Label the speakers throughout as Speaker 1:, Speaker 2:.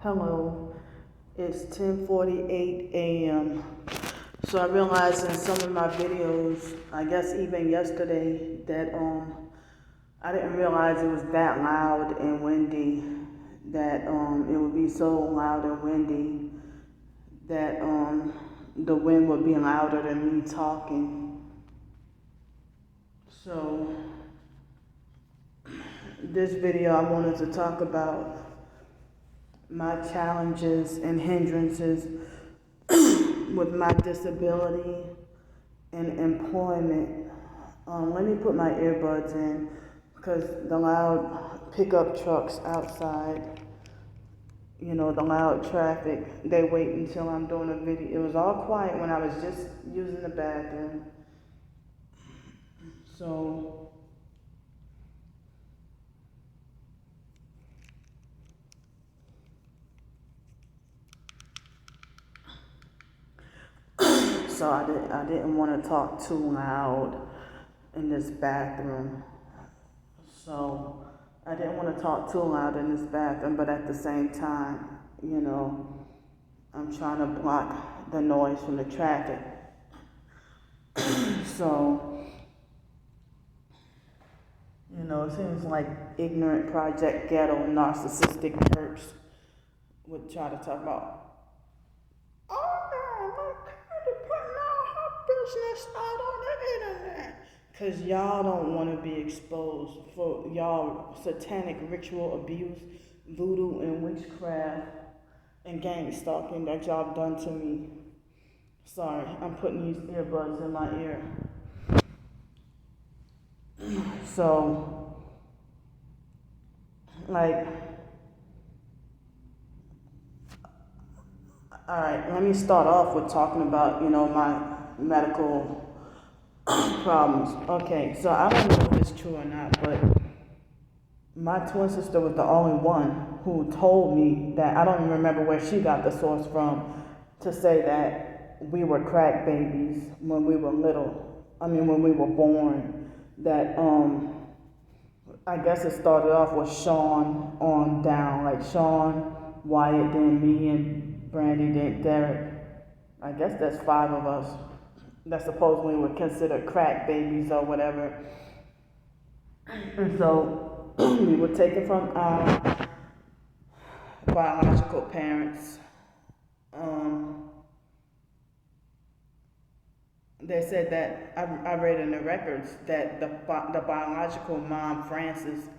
Speaker 1: Hello, it's 10:48 a.m. So I realized in some of my videos, I guess even yesterday, that I didn't realize it was that loud and windy, that it would be so loud and windy that the wind would be louder than me talking. So this video I wanted to talk about my challenges and hindrances with my disability and employment. Let me put my earbuds in because the loud pickup trucks outside, the loud traffic, they wait until I'm doing a video. It was all quiet when I was just using the bathroom. So, so I didn't want to talk too loud in this bathroom. So I didn't want to talk too loud in this bathroom, but at the same time, I'm trying to block the noise from the traffic. So, it seems like ignorant Project Ghetto narcissistic perps would try to talk about, oh no, my country putting all her business out on the internet. Because y'all don't want to be exposed for y'all satanic ritual abuse, voodoo, and witchcraft and gang stalking that y'all done to me. Sorry, I'm putting these earbuds in my ear. So, like, all right, let me start off with talking about, my medical problems. Okay, so I don't know if it's true or not, but my twin sister was the only one who told me that, I don't even remember where she got the source from, to say that we were crack babies when we were little. I mean, when we were born. That, I guess it started off with Sean on down, like Sean, Wyatt, then me, and Brandy, then Derek. I guess that's 5 of us that supposedly were considered crack babies or whatever. And so we were taken from our biological parents. They said that I read in the records that the biological mom, Frances,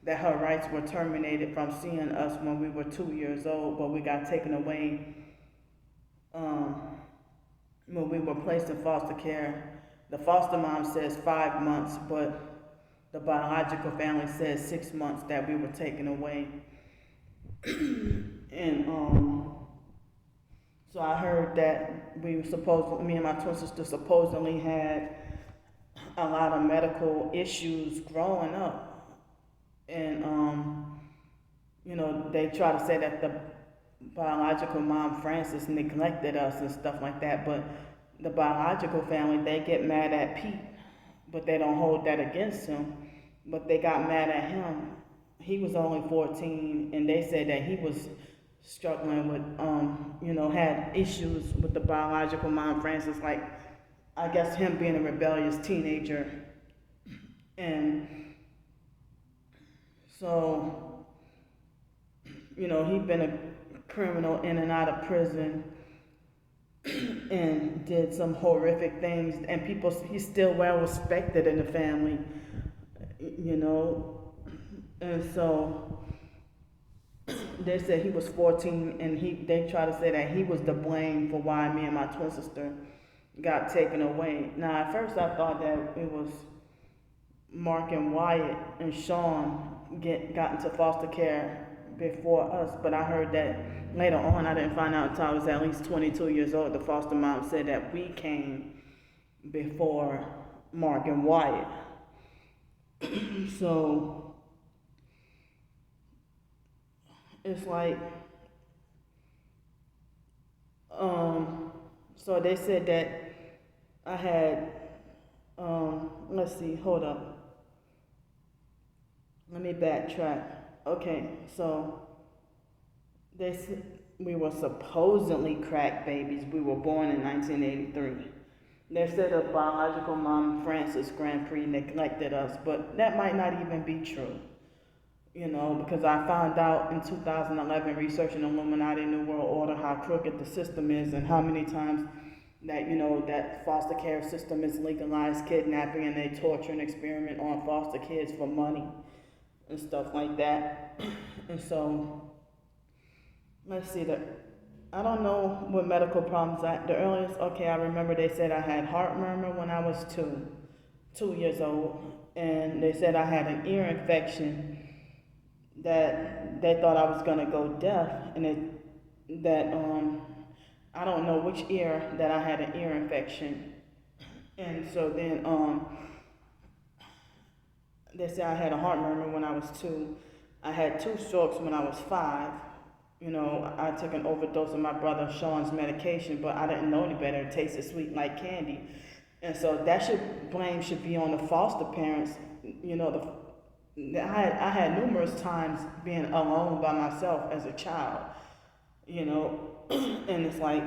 Speaker 1: that her rights were terminated from seeing us when we were 2 years old, but we got taken away um, when we were placed in foster care. The foster mom says 5 months, but the biological family says 6 months that we were taken away. And so I heard that me and my twin sister supposedly had a lot of medical issues growing up. And, they try to say that the biological mom, Frances, neglected us and stuff like that. But the biological family, they get mad at Pete, but they don't hold that against him. But they got mad at him. He was only 14, and they said that he was struggling with, had issues with the biological mom, Frances, like, I guess him being a rebellious teenager. And so, he'd been a criminal in and out of prison and did some horrific things, and he's still well respected in the family, and so they said he was 14, and they try to say that he was to blame for why me and my twin sister got taken away. Now, at first I thought that it was Mark and Wyatt and Sean got into foster care before us, but I heard that later on. I didn't find out until I was at least 22 years old. The foster mom said that we came before Mark and Wyatt. So it's like, so they said that I had, let's see, hold up. Let me backtrack. Okay, so we were supposedly crack babies. We were born in 1983. They said a biological mom, Frances Grand Prix, neglected us, but that might not even be true. Because I found out in 2011, researching Illuminati New World Order, how crooked the system is and how many times that, that foster care system is legalized kidnapping and they torture and experiment on foster kids for money and stuff like that. And so, let's see, I don't know what medical problems the earliest, okay, I remember they said I had heart murmur when I was 2 years old, and they said I had an ear infection that they thought I was gonna go deaf, and I don't know which ear that I had an ear infection, and so then they said I had a heart murmur when I was 2. I had 2 strokes when I was 5. I took an overdose of my brother Sean's medication, but I didn't know any better. It tasted sweet like candy, and so blame should be on the foster parents. I had numerous times being alone by myself as a child, and it's like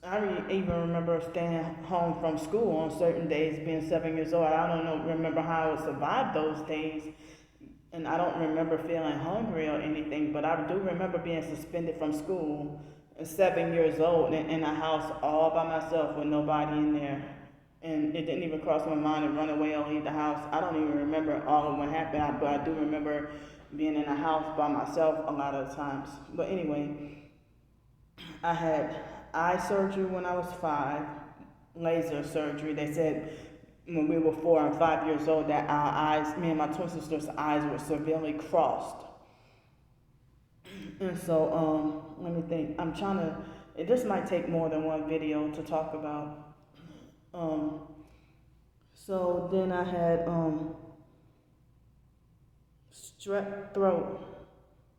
Speaker 1: I even remember staying home from school on certain days, being 7 years old. I don't remember how I would survive those days, and I don't remember feeling hungry or anything, but I do remember being suspended from school at 7 years old in a house all by myself with nobody in there. And it didn't even cross my mind to run away or leave the house. I don't even remember all of what happened, but I do remember being in a house by myself a lot of times. But anyway, I had eye surgery when I was 5, laser surgery. They said when we were 4 and 5 years old that our eyes, me and my twin sister's eyes were severely crossed. And so, let me think. This might take more than one video to talk about. So then I had strep throat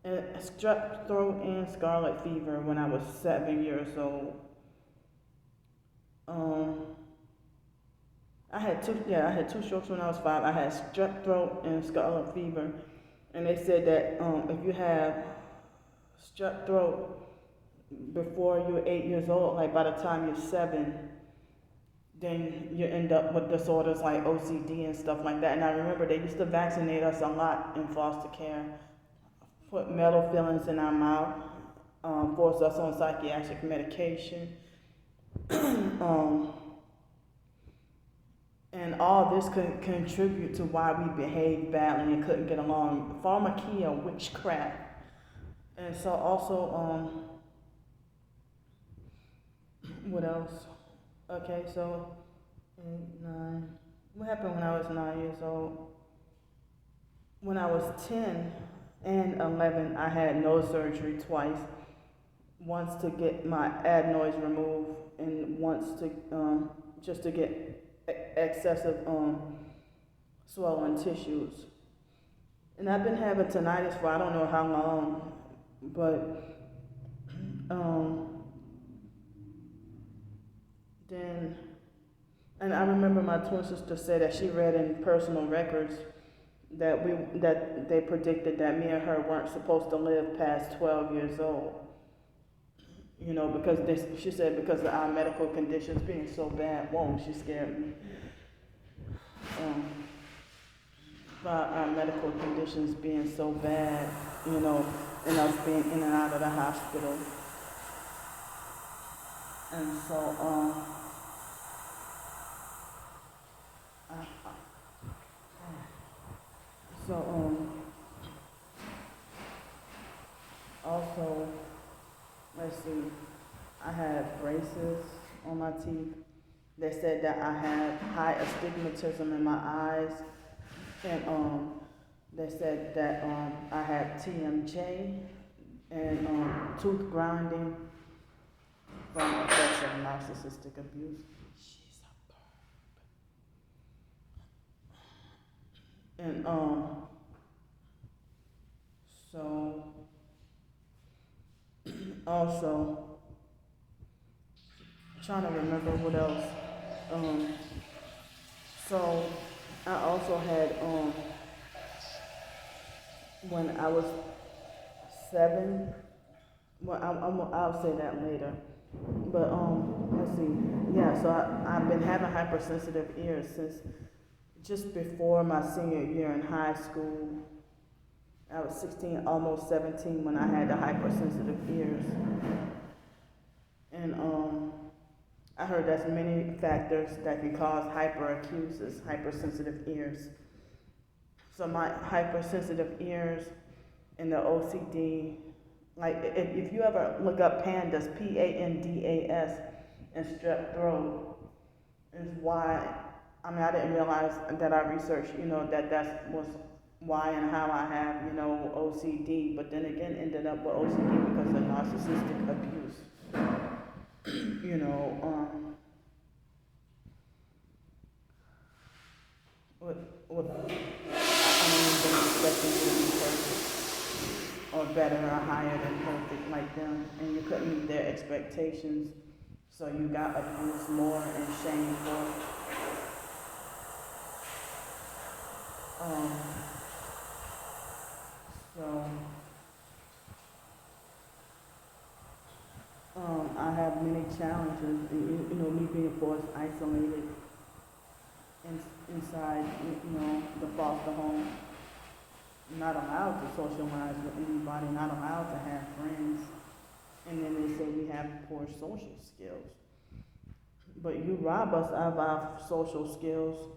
Speaker 1: and scarlet fever when I was 7 years old. I had two strokes when I was 5. I had strep throat and scarlet fever, and they said that if you have strep throat before you're 8 years old, like by the time you're 7, then you end up with disorders like OCD and stuff like that. And I remember they used to vaccinate us a lot in foster care, put metal fillings in our mouth, force us on psychiatric medication. And all this could contribute to why we behaved badly and couldn't get along. Pharmakia, witchcraft. And so also, what else? Okay, so 8, 9. What happened when I was 9 years old? When I was 10 and 11, I had nose surgery twice. Once to get my adenoids removed, and once to just to get excessive swollen tissues. And I've been having tinnitus for I don't know how long, but and I remember my twin sister said that she read in personal records that they predicted that me and her weren't supposed to live past 12 years old. Because she said because of our medical conditions being so bad. Whoa, she scared me. About our medical conditions being so bad, and us being in and out of the hospital. And so, also, let's see, I had braces on my teeth. They said that I had high astigmatism in my eyes, and they said that I had TMJ and tooth grinding from effects of narcissistic abuse. She's a burp. And so also trying to remember what else. So I also had when I was 7. Well, I'll say that later. But let's see. Yeah, so I've been having hypersensitive ears since just before my senior year in high school. I was 16, almost 17 when I had the hypersensitive ears. And I heard there's many factors that can cause hyperacusis, hypersensitive ears. So my hypersensitive ears and the OCD, like if you ever look up PANDAS, PANDAS, and strep throat, is why, I mean, I didn't realize that I researched, that was why and how I have, OCD, but then again ended up with OCD because of narcissistic abuse. you know, um, with I mean, they expecting you to be perfect or better or higher than perfect like them, and you couldn't meet their expectations, so you got abused more and shamed for it. Um, so, I have many challenges, me being forced isolated inside, the foster home, not allowed to socialize with anybody, not allowed to have friends. And then they say we have poor social skills. But you rob us of our social skills,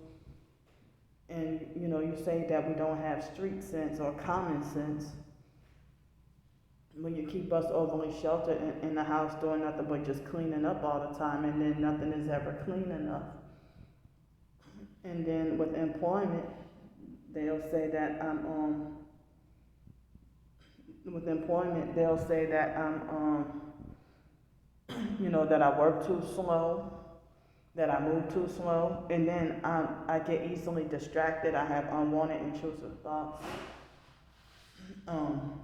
Speaker 1: and you say that we don't have street sense or common sense when you keep us overly sheltered in the house doing nothing but just cleaning up all the time, and then nothing is ever clean enough. And then with employment, they'll say that that I work too slow, that I move too slow, and then I get easily distracted. I have unwanted intrusive thoughts. Um,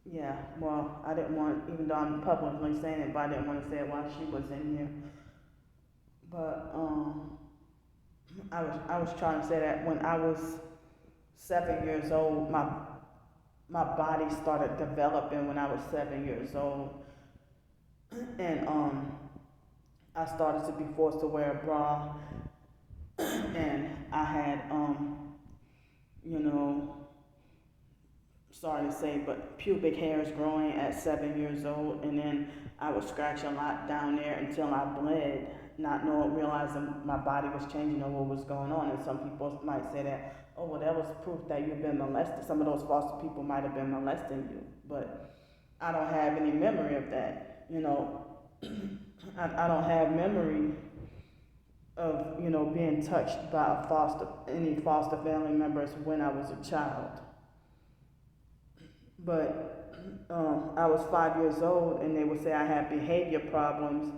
Speaker 1: yeah, well, I didn't want, even though I'm publicly saying it, but I didn't want to say it while she was in here. But I was trying to say that when I was 7 years old, my body started developing when I was 7 years old, and I started to be forced to wear a bra, and I had you know, sorry to say, but pubic hairs growing at 7 years old, and then I would scratch a lot down there until I bled, not knowing, realizing my body was changing or what was going on. And some people might say that, oh, well, that was proof that you've been molested. Some of those foster people might have been molesting you, but I don't have any memory of that. I don't have memory of being touched by any foster family members when I was a child. But I was 5 years old, and they would say I had behavior problems,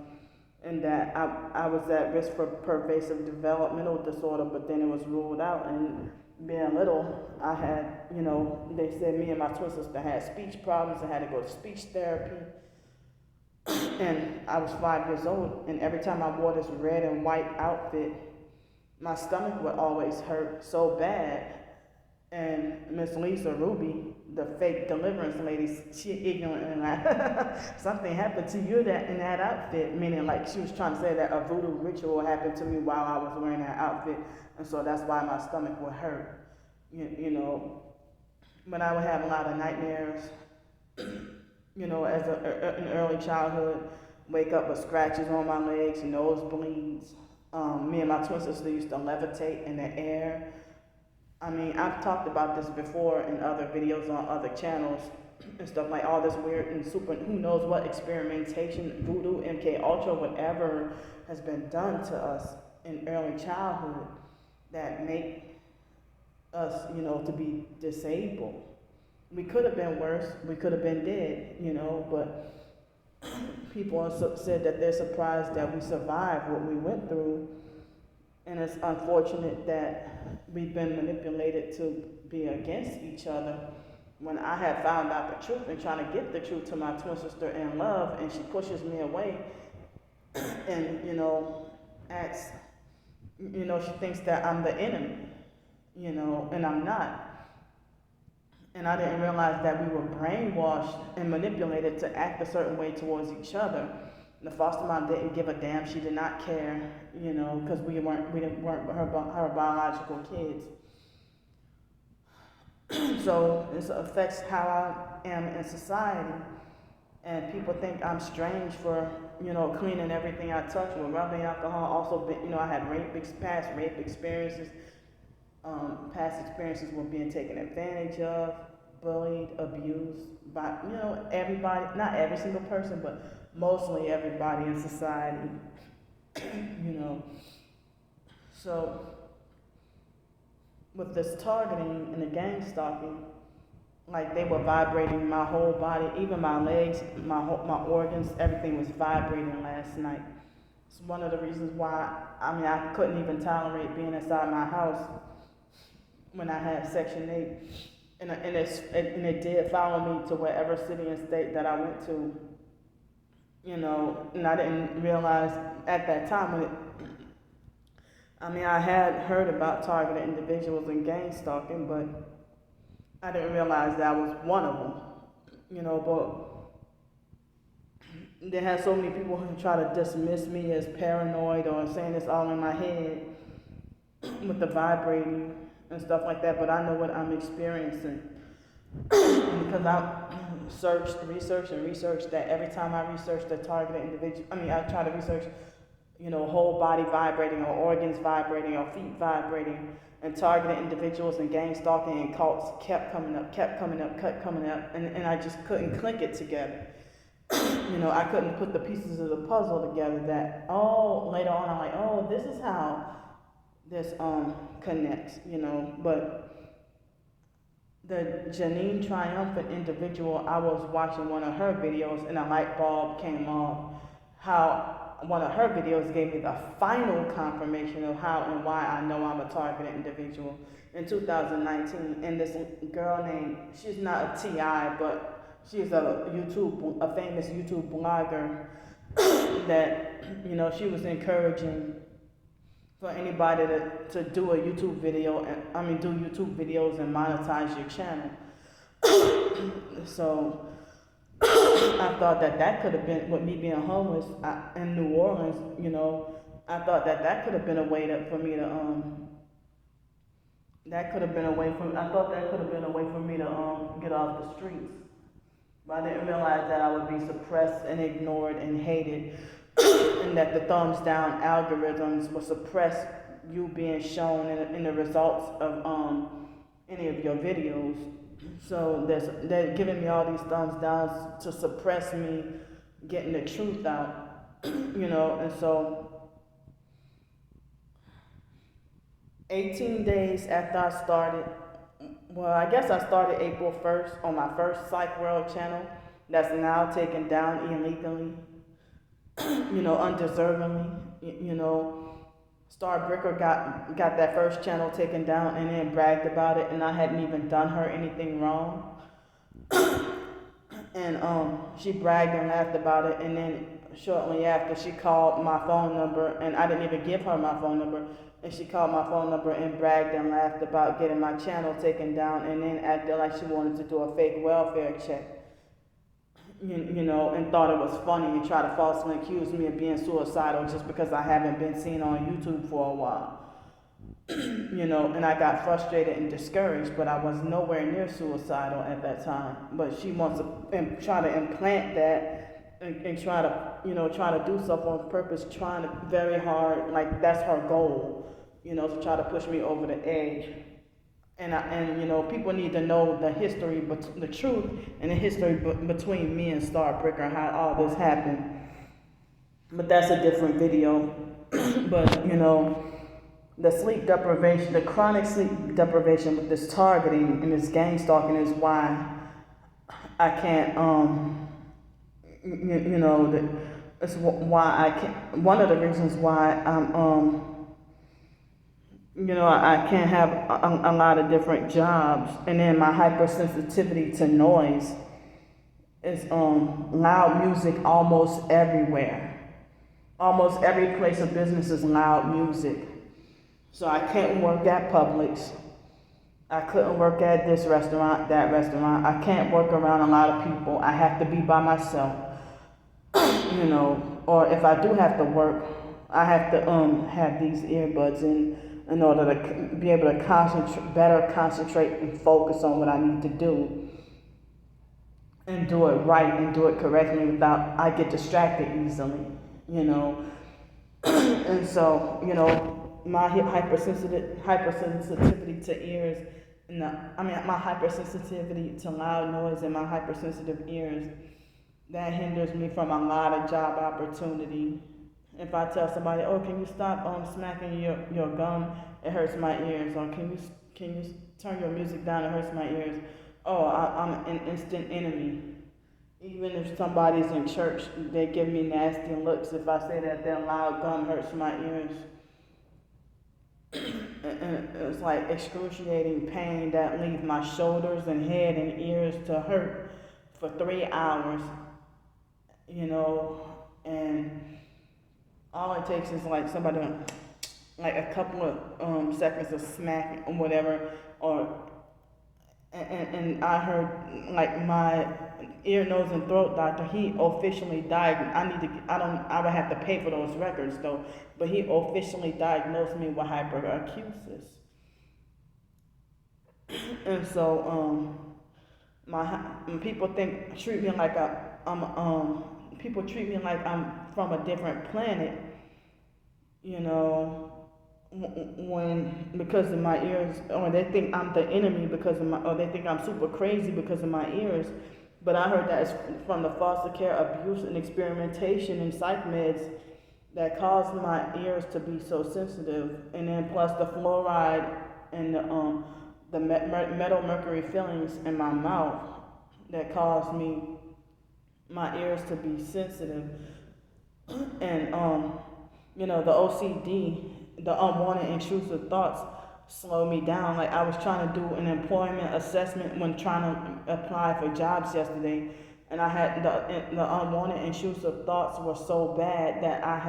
Speaker 1: and that I was at risk for pervasive developmental disorder, but then it was ruled out. And being little, I had, they said me and my twin sister had speech problems. I had to go to speech therapy. And I was 5 years old, and every time I wore this red and white outfit, my stomach would always hurt so bad. And Miss Lisa Ruby, the fake deliverance lady, she ignorantly like, something happened to you in that outfit, meaning like she was trying to say that a voodoo ritual happened to me while I was wearing that outfit, and so that's why my stomach would hurt. But I would have a lot of nightmares, as in early childhood, wake up with scratches on my legs, nosebleeds. Me and my twin sister used to levitate in the air. I mean, I've talked about this before in other videos on other channels and stuff, like all this weird and super, who knows what experimentation, voodoo, MK Ultra, whatever has been done to us in early childhood that make us, to be disabled. We could have been worse, we could have been dead, but people said that they're surprised that we survived what we went through. And it's unfortunate that we've been manipulated to be against each other. When I had found out the truth and trying to get the truth to my twin sister in love, and she pushes me away, and acts, she thinks that I'm the enemy. and I'm not. And I didn't realize that we were brainwashed and manipulated to act a certain way towards each other. The foster mom didn't give a damn. She did not care, because we weren't her biological kids. So this affects how I am in society. And people think I'm strange for, cleaning everything I touch with rubbing alcohol. Also, I had past rape experiences, past experiences with being taken advantage of, bullied, abused by, everybody, not every single person, but mostly everybody in society, you know. So, with this targeting and the gang stalking, like they were vibrating my whole body, even my legs, my organs, everything was vibrating last night. It's one of the reasons why, I couldn't even tolerate being inside my house when I had Section 8. And it did follow me to wherever city and state that I went to, and I didn't realize at that time when I had heard about targeted individuals and gang stalking, but I didn't realize that I was one of them, but they had so many people who try to dismiss me as paranoid or saying it's all in my head with the vibrating and stuff like that, but I know what I'm experiencing because I researched that every time I research the targeted individual, I try to research, whole body vibrating or organs vibrating or feet vibrating, and targeted individuals and gang stalking and cults kept coming up, and I just couldn't click it together. I couldn't put the pieces of the puzzle together that, later on I'm like, this is how this connects, but the Janine Triumphant individual, I was watching one of her videos and a light bulb came on, how one of her videos gave me the final confirmation of how and why I know I'm a targeted individual in 2019. And this girl named, she's not a TI, but she's a famous YouTube blogger that, she was encouraging for anybody to do a YouTube video, do YouTube videos and monetize your channel. So I thought that could have been, with me being homeless in New Orleans, I thought that could have been a way for me to get off the streets. But I didn't realize that I would be suppressed and ignored and hated, and that the thumbs down algorithms will suppress you being shown in the results of any of your videos. So they're giving me all these thumbs down to suppress me getting the truth out, and so 18 days after I started, I guess I started April 1st on my first Psych World channel that's now taken down illegally, undeservingly, Star Bricker got that first channel taken down and then bragged about it, and I hadn't even done her anything wrong. And she bragged and laughed about it, and then shortly after she called my phone number, and I didn't even give her my phone number, and she called my phone number and bragged and laughed about getting my channel taken down, and then acted like she wanted to do a fake welfare check. And thought it was funny and tried to falsely accuse me of being suicidal just because I haven't been seen on YouTube for a while. And I got frustrated and discouraged, but I was nowhere near suicidal at that time. But she wants to try to implant that and try to do stuff on purpose, trying to very hard, like that's her goal, to try to push me over the edge. And people need to know the history, but the truth and the history between me and Star Bricker, how all this happened. But that's a different video. But the sleep deprivation, the chronic sleep deprivation with this targeting and this gang stalking is why I can't. It's why I can't. One of the reasons why I'm I can't have a lot of different jobs, and then my hypersensitivity to noise is loud music almost everywhere. Almost every place of business is loud music. So I can't work at Publix. I couldn't work at this restaurant, that restaurant. I can't work around a lot of people. I have to be by myself, or if I do have to work, I have to have these earbuds in order to be able to better concentrate and focus on what I need to do and do it right and do it correctly without I get distracted easily, you know. And so, my hypersensitivity to ears, my hypersensitivity to loud noise and my hypersensitive ears, that hinders me from a lot of job opportunity. If I tell somebody, oh, can you stop smacking your gum? It hurts my ears. Or can you turn your music down? It hurts my ears. Oh, I'm an instant enemy. Even if somebody's in church, they give me nasty looks if I say that their loud gum hurts my ears. And it's like excruciating pain that leaves my shoulders and head and ears to hurt for 3 hours, and all it takes is like somebody, like a couple of seconds of smacking or whatever, and I heard like my ear, nose, and throat doctor. He officially diagnosed. I would have to pay for those records though, but he officially diagnosed me with hyperacusis. And so people treat me like people treat me like I'm from a different planet, when because of my ears, or they think I'm the enemy or they think I'm super crazy because of my ears. But I heard that it's from the foster care abuse and experimentation in psych meds that caused my ears to be so sensitive, and then plus the fluoride and the metal mercury fillings in my mouth that caused my ears to be sensitive. And the OCD, the unwanted intrusive thoughts, slow me down. Like I was trying to do an employment assessment when trying to apply for jobs yesterday, and I had the unwanted intrusive thoughts were so bad that I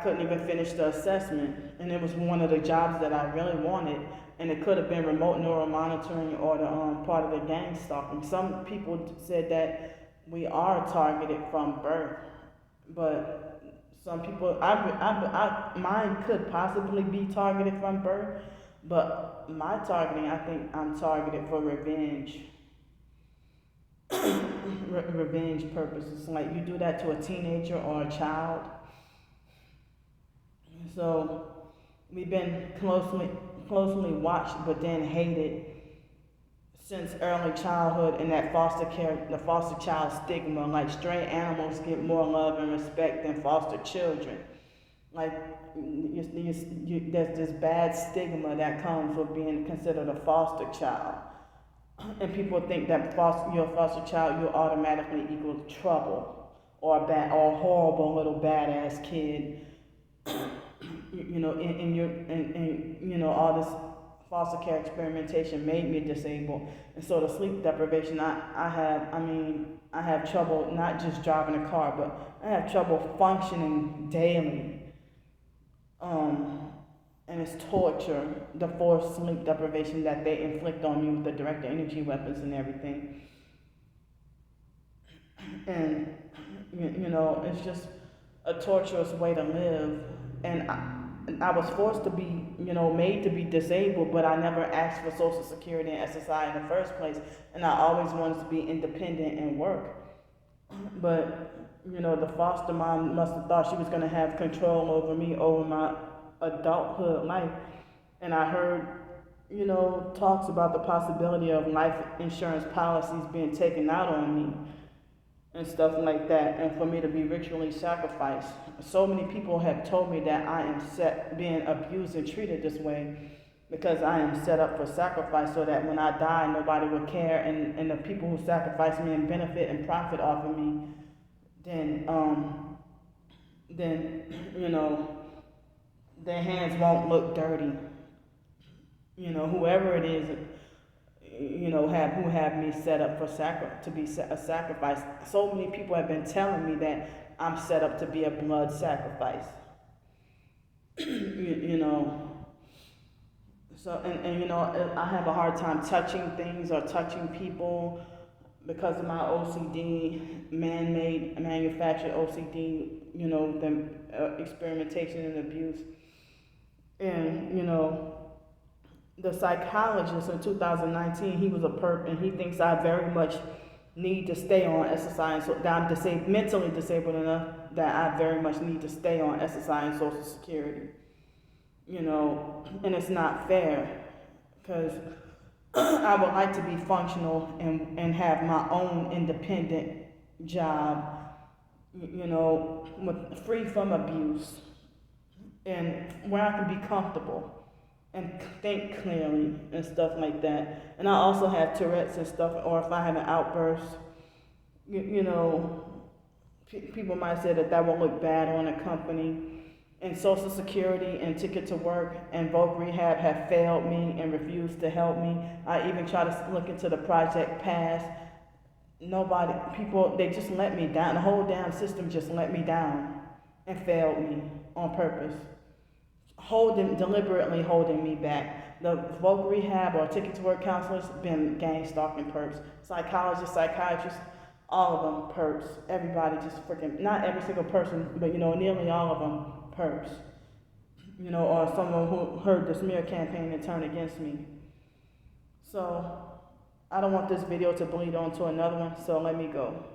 Speaker 1: couldn't even finish the assessment, and it was one of the jobs that I really wanted, and it could have been remote neural monitoring or the part of the gang stalking. Some people said that we are targeted from birth, but some people, mine could possibly be targeted from birth, but my targeting, I think I'm targeted for revenge. Revenge purposes. Like you do that to a teenager or a child. So we've been closely watched, but then hated since early childhood, and that the foster child stigma. Like stray animals get more love and respect than foster children. Like there's this bad stigma that comes with being considered a foster child, and people think that you're a foster child, you automatically equal trouble or a horrible little badass kid. And all this foster care experimentation made me disabled. And so the sleep deprivation I have trouble not just driving a car, but I have trouble functioning daily. And it's torture, the forced sleep deprivation that they inflict on me with the directed energy weapons and everything. And, it's just a torturous way to live. And I was forced to be, made to be disabled, but I never asked for Social Security and SSI in the first place. And I always wanted to be independent and work. But, the foster mom must have thought she was going to have control over me, over my adulthood life. And I heard, talks about the possibility of life insurance policies being taken out on me and stuff like that, and for me to be ritually sacrificed. So many people have told me that I am being abused and treated this way because I am set up for sacrifice, so that when I die, nobody would care, and the people who sacrifice me and benefit and profit off of me, then their hands won't look dirty. Whoever it is, who have me set up for to be a sacrifice. So many people have been telling me that I'm set up to be a blood sacrifice. So, and you know, I have a hard time touching things or touching people because of my OCD, man-made, manufactured OCD, you know, the experimentation and abuse. And, you know, the psychologist in 2019, he was a perp, and he thinks I very much need to stay on SSI, and so that I'm mentally disabled enough that I very much need to stay on SSI and Social Security. You know, and it's not fair because I would like to be functional and have my own independent job, you know, free from abuse and where I can be comfortable and think clearly and stuff like that. And I also have Tourette's and stuff, or if I have an outburst, you know, people might say that that will look bad on a company. And Social Security and Ticket to Work and Voc Rehab have failed me and refused to help me. I even tried to look into the Project Pass. Nobody, people, they just let me down. The whole damn system just let me down and failed me on purpose. Deliberately holding me back. The Voc Rehab or Ticket to Work counselors been gang stalking perps. Psychologists, psychiatrists, all of them perps. Everybody just freaking, not every single person, but you know, nearly all of them perps. You know, or someone who heard the smear campaign and turned against me. So, I don't want this video to bleed on to another one, so let me go.